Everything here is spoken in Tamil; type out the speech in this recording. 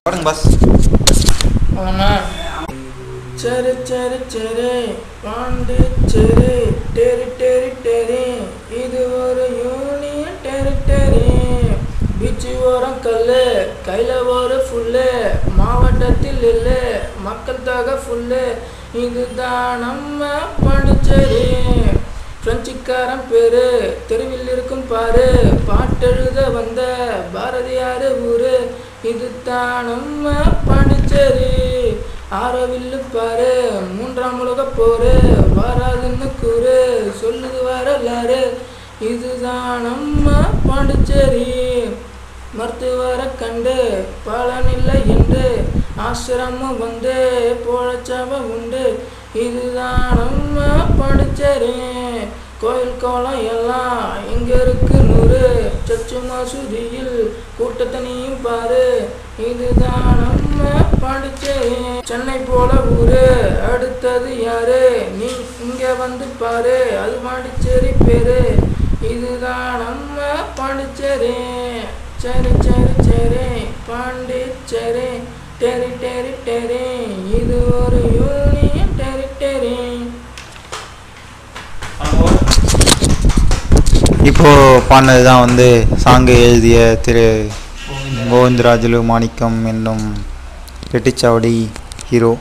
போடுங்க பாஸ். சரி சரி சரி பாண்டிச்சேரி டெரி டெரி டெரி இது ஒரு யூனியன் டெரிட்டரி. பீச்சு ஓரம் கல்லு கையில் ஒரு ஃபுல்லு மாவட்டத்தில் இல்லை மக்கள் தாக ஃபுல்லு. இதுதான் நம்ம பாண்டிச்சேரி. பிரெஞ்சுக்காரன் பேரு தெருவில் இருக்கும் பாரு பாட்டெழுத வந்த பாரதியார் ஊரு. இதுதான் நம்ம பாண்டிச்சேரி. ஆரோவில்லு பாரு மூன்றாம் உலக போரு வராதுன்னு கூறு சொல்லுது வரலாறு. இதுதான் நம்ம பாண்டிச்சேரி. மருத்துவரை கண்டு பலனில்லை என்று ஆசிரமம் வந்து போழச்சாவ உண்டு. இதுதான் நம்ம பாண்டிச்சேரி. கோயில் கோலம் எல்லாம் இங்க இருக்கு 100 சச்சு மசூதியில் கூட்டத்தனியும் பாரு. இதுதான் நம்ம பாண்டிச்சேரி. சென்னை போல ஊரு அடுத்தது யாரு நீ இங்க வந்து பாரு அது பாண்டிச்சேரி பேரு. இதுதான் நம்ம பாண்டிச்சேரி. சரி சரி சரி பாண்டிச்சேரி டெரி டெரி டெரி இது ஒரு யூனியன் டெரிட்டரி. இப்போது பாடினது தான் வந்து சாங்கு எழுதிய திரு கோவிந்தராஜுலு மாணிக்கம் என்னும் ரெட்டிச்சாவடி ஹீரோ.